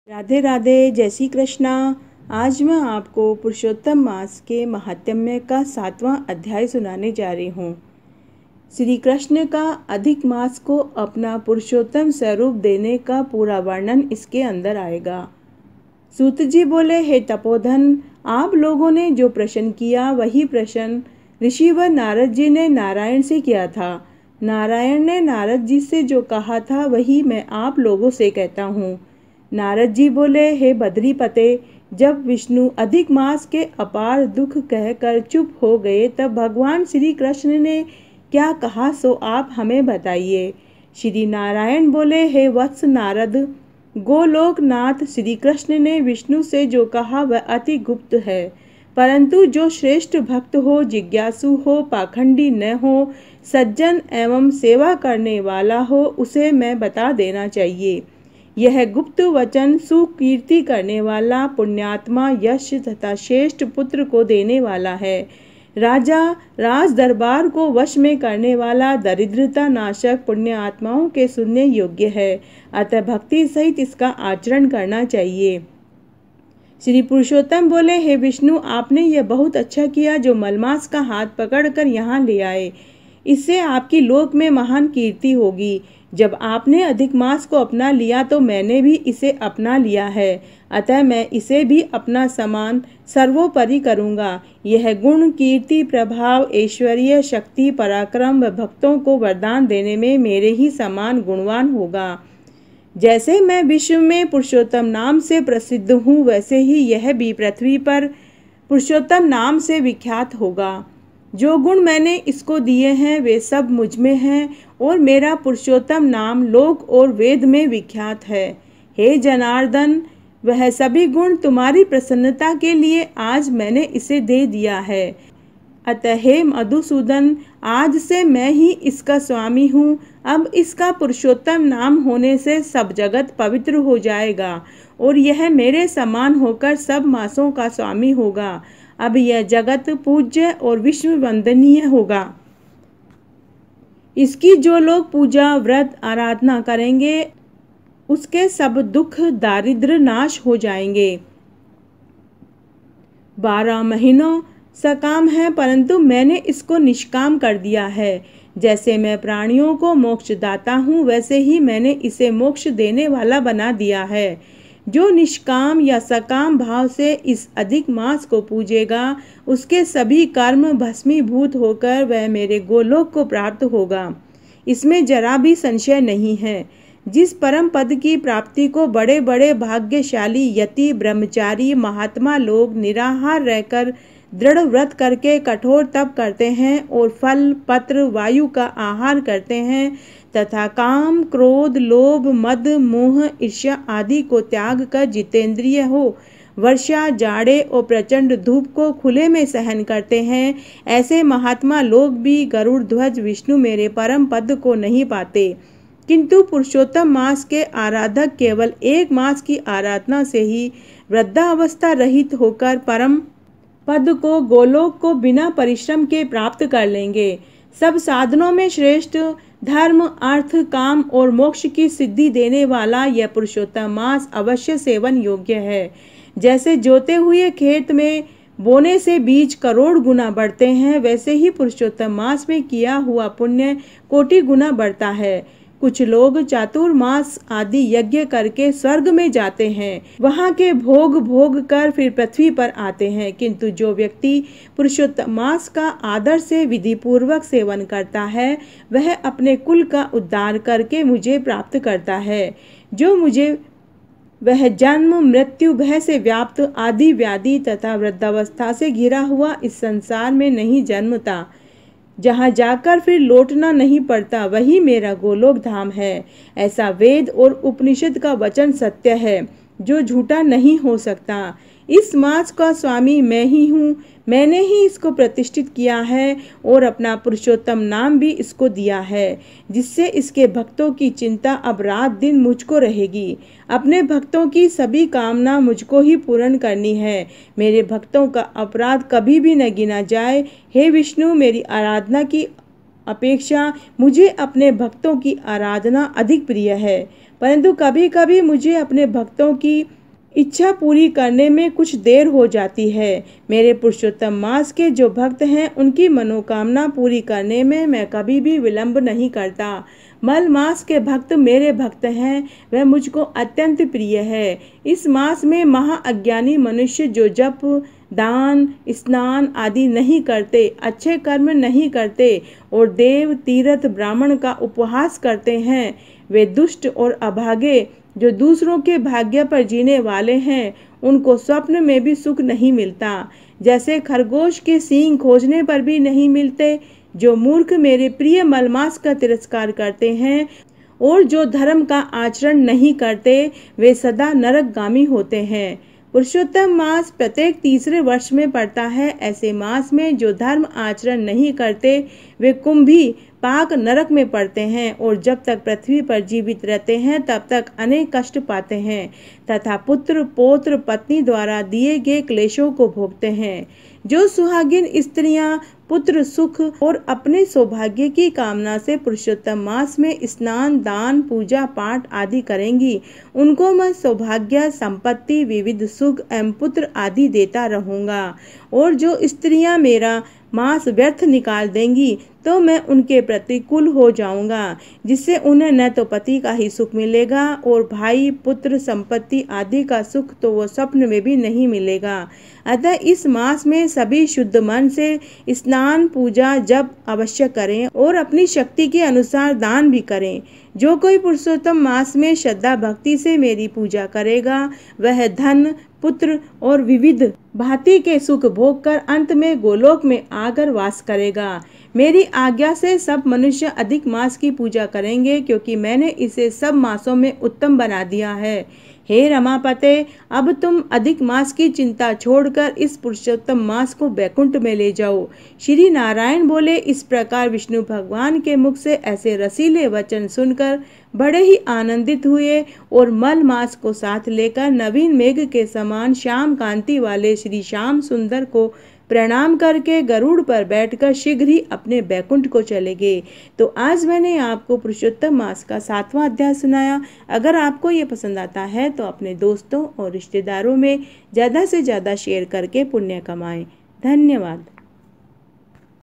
राधे राधे, जय श्री कृष्णा। आज मैं आपको पुरुषोत्तम मास के महात्म्य का 7वां अध्याय सुनाने जा रही हूँ। श्री कृष्ण का अधिक मास को अपना पुरुषोत्तम स्वरूप देने का पूरा वर्णन इसके अंदर आएगा। सूत जी बोले, हे तपोधन, आप लोगों ने जो प्रश्न किया वही प्रश्न ऋषिवर नारद जी ने नारायण से किया था। नारायण ने नारद जी से जो कहा था वही मैं आप लोगों से कहता हूँ। नारद जी बोले, हे बद्रीपते, जब विष्णु अधिक मास के अपार दुख कहकर चुप हो गए तब भगवान श्री कृष्ण ने क्या कहा सो आप हमें बताइए। श्री नारायण बोले, हे वत्स नारद, गोलोकनाथ श्री कृष्ण ने विष्णु से जो कहा वह अति गुप्त है, परंतु जो श्रेष्ठ भक्त हो, जिज्ञासु हो, पाखंडी न हो, सज्जन एवं सेवा करने वाला हो, उसे मैं बता देना चाहिए। यह गुप्त वचन सुकीर्ति करने वाला, पुण्यात्मा, यश तथा श्रेष्ठ पुत्र को देने वाला है, राजा राज दरबार को वश में करने वाला, दरिद्रता नाशक, पुण्य आत्माओं के सुनने योग्य है। अतः भक्ति सहित इसका आचरण करना चाहिए। श्री पुरुषोत्तम बोले, हे विष्णु, आपने यह बहुत अच्छा किया जो मलमास का हाथ पकड़कर यहाँ ले आए। इससे आपकी लोक में महान कीर्ति होगी। जब आपने अधिक मास को अपना लिया तो मैंने भी इसे अपना लिया है, अतः मैं इसे भी अपना समान सर्वोपरि करूँगा। यह गुण, कीर्ति, प्रभाव, ऐश्वर्य, शक्ति, पराक्रम व भक्तों को वरदान देने में मेरे ही समान गुणवान होगा। जैसे मैं विश्व में पुरुषोत्तम नाम से प्रसिद्ध हूँ, वैसे ही यह भी पृथ्वी पर पुरुषोत्तम नाम से विख्यात होगा। जो गुण मैंने इसको दिए हैं वे सब मुझ में हैं और मेरा पुरुषोत्तम नाम लोक और वेद में विख्यात है। हे जनार्दन, वह सभी गुण तुम्हारी प्रसन्नता के लिए आज मैंने इसे दे दिया है। अतः हे मधुसूदन, आज से मैं ही इसका स्वामी हूँ। अब इसका पुरुषोत्तम नाम होने से सब जगत पवित्र हो जाएगा और यह मेरे समान होकर सब मासों का स्वामी होगा। अब यह जगत पूज्य और विश्व वंदनीय होगा। इसकी जो लोग पूजा, व्रत, आराधना करेंगे उसके सब दुख, दारिद्र्य नाश हो जाएंगे। 12 महीनों सकाम है, परंतु मैंने इसको निष्काम कर दिया है। जैसे मैं प्राणियों को मोक्ष दाता हूँ, वैसे ही मैंने इसे मोक्ष देने वाला बना दिया है। जो निष्काम या सकाम भाव से इस अधिक मास को पूजेगा, उसके सभी कर्म भस्मीभूत होकर वह मेरे गोलोक को प्राप्त होगा। इसमें जरा भी संशय नहीं है। जिस परम पद की प्राप्ति को बड़े बड़े भाग्यशाली यति, ब्रह्मचारी, महात्मा लोग निराहार रहकर, दृढ़ व्रत करके कठोर तप करते हैं और फल, पत्र, वायु का आहार करते हैं तथा काम, क्रोध, लोभ, मद, मोह, ईर्ष्या आदि को त्याग कर जितेंद्रिय हो, वर्षा, जाड़े और प्रचंड धूप को खुले में सहन करते हैं, ऐसे महात्मा लोग भी गरुड़ ध्वज विष्णु मेरे परम पद को नहीं पाते। किंतु पुरुषोत्तम मास के आराधक केवल एक मास की आराधना से ही वृद्धावस्था रहित होकर परम पद को, गोलोक को बिना परिश्रम के प्राप्त कर लेंगे। सब साधनों में श्रेष्ठ, धर्म, अर्थ, काम और मोक्ष की सिद्धि देने वाला यह पुरुषोत्तम मास अवश्य सेवन योग्य है। जैसे जोते हुए खेत में बोने से बीज करोड़ गुना बढ़ते हैं, वैसे ही पुरुषोत्तम मास में किया हुआ पुण्य कोटि गुना बढ़ता है। कुछ लोग चातुर्मास आदि यज्ञ करके स्वर्ग में जाते हैं, वहाँ के भोग भोग कर फिर पृथ्वी पर आते हैं। किंतु जो व्यक्ति पुरुषोत्तम मास का आदर से विधि पूर्वक सेवन करता है, वह अपने कुल का उद्धार करके मुझे प्राप्त करता है। जो मुझे वह जन्म, मृत्यु, भय से व्याप्त आदि व्याधि तथा वृद्धावस्था से घिरा हुआ इस संसार में नहीं जन्मता, जहाँ जाकर फिर लौटना नहीं पड़ता, वही मेरा गोलोक धाम है। ऐसा वेद और उपनिषद का वचन सत्य है जो झूठा नहीं हो सकता। इस मास का स्वामी मैं ही हूँ। मैंने ही इसको प्रतिष्ठित किया है और अपना पुरुषोत्तम नाम भी इसको दिया है, जिससे इसके भक्तों की चिंता अब रात दिन मुझको रहेगी। अपने भक्तों की सभी कामना मुझको ही पूर्ण करनी है। मेरे भक्तों का अपराध कभी भी न गिना जाए। हे विष्णु, मेरी आराधना की अपेक्षा मुझे अपने भक्तों की आराधना अधिक प्रिय है। परंतु कभी कभी मुझे अपने भक्तों की इच्छा पूरी करने में कुछ देर हो जाती है। मेरे पुरुषोत्तम मास के जो भक्त हैं उनकी मनोकामना पूरी करने में मैं कभी भी विलंब नहीं करता। मल मास के भक्त मेरे भक्त हैं, वह मुझको अत्यंत प्रिय है। इस मास में महाअज्ञानी मनुष्य जो जप, दान, स्नान आदि नहीं करते, अच्छे कर्म नहीं करते और देव, तीर्थ, ब्राह्मण का उपहास करते हैं, वे दुष्ट और अभागे जो दूसरों के भाग्य पर जीने वाले हैं, उनको स्वप्न में भी सुख नहीं मिलता। जैसे खरगोश के सींग खोजने पर भी नहीं मिलते। जो मूर्ख मेरे प्रिय मलमास का तिरस्कार करते हैं और जो धर्म का आचरण नहीं करते, वे सदा नरकगामी होते हैं। पुरुषोत्तम मास प्रत्येक तीसरे वर्ष में पड़ता है। ऐसे मास में जो धर्म आचरण नहीं करते, वे कुंभी पाक नरक में पड़ते हैं और जब तक पृथ्वी पर जीवित रहते हैं तब तक अनेक कष्ट पाते हैं तथा पुत्र, पौत्र, पत्नी द्वारा दिए गए क्लेशों को भोगते हैं। जो सुहागिन स्त्रियां पुत्र सुख और अपने सौभाग्य की कामना से पुरुषोत्तम मास में स्नान, दान, पूजा पाठ आदि करेंगी, उनको मैं सौभाग्य, संपत्ति, विविध सुख एवं पुत्र आदि देता रहूंगा। और जो स्त्रियां मेरा मास व्यर्थ निकाल देंगी तो मैं उनके प्रतिकूल हो जाऊंगा, जिससे उन्हें न तो पति का ही सुख मिलेगा और भाई, पुत्र, संपत्ति आदि का सुख तो वो स्वप्न में भी नहीं मिलेगा। अतः इस मास में सभी शुद्ध मन से स्नान, पूजा, जप अवश्य करें और अपनी शक्ति के अनुसार दान भी करें। जो कोई पुरुषोत्तम मास में श्रद्धा भक्ति से मेरी पूजा करेगा, वह धन, पुत्र और विविध भांति के सुख भोग कर अंत में गोलोक में आकर वास करेगा। मेरी आज्ञा से सब मनुष्य अधिक मास की पूजा करेंगे, क्योंकि मैंने इसे सब मासों में उत्तम बना दिया है। हे रमापते, अब तुम अधिक मास की चिंता छोड़कर इस पुरुषोत्तम मास को बैकुंठ में ले जाओ। श्री नारायण बोले। इस प्रकार विष्णु भगवान के मुख से ऐसे रसीले वचन सुनकर बड़े ही आनंदित हुए और मल मास को साथ लेकर नवीन मेघ के समान श्याम कांति वाले श्री श्याम सुंदर को प्रणाम करके गरुड़ पर बैठकर शीघ्र ही अपने बैकुंठ को चले गए। तो आज मैंने आपको पुरुषोत्तम मास का 7वां अध्याय सुनाया। अगर आपको ये पसंद आता है तो अपने दोस्तों और रिश्तेदारों में ज़्यादा से ज़्यादा शेयर करके पुण्य कमाएं। धन्यवाद।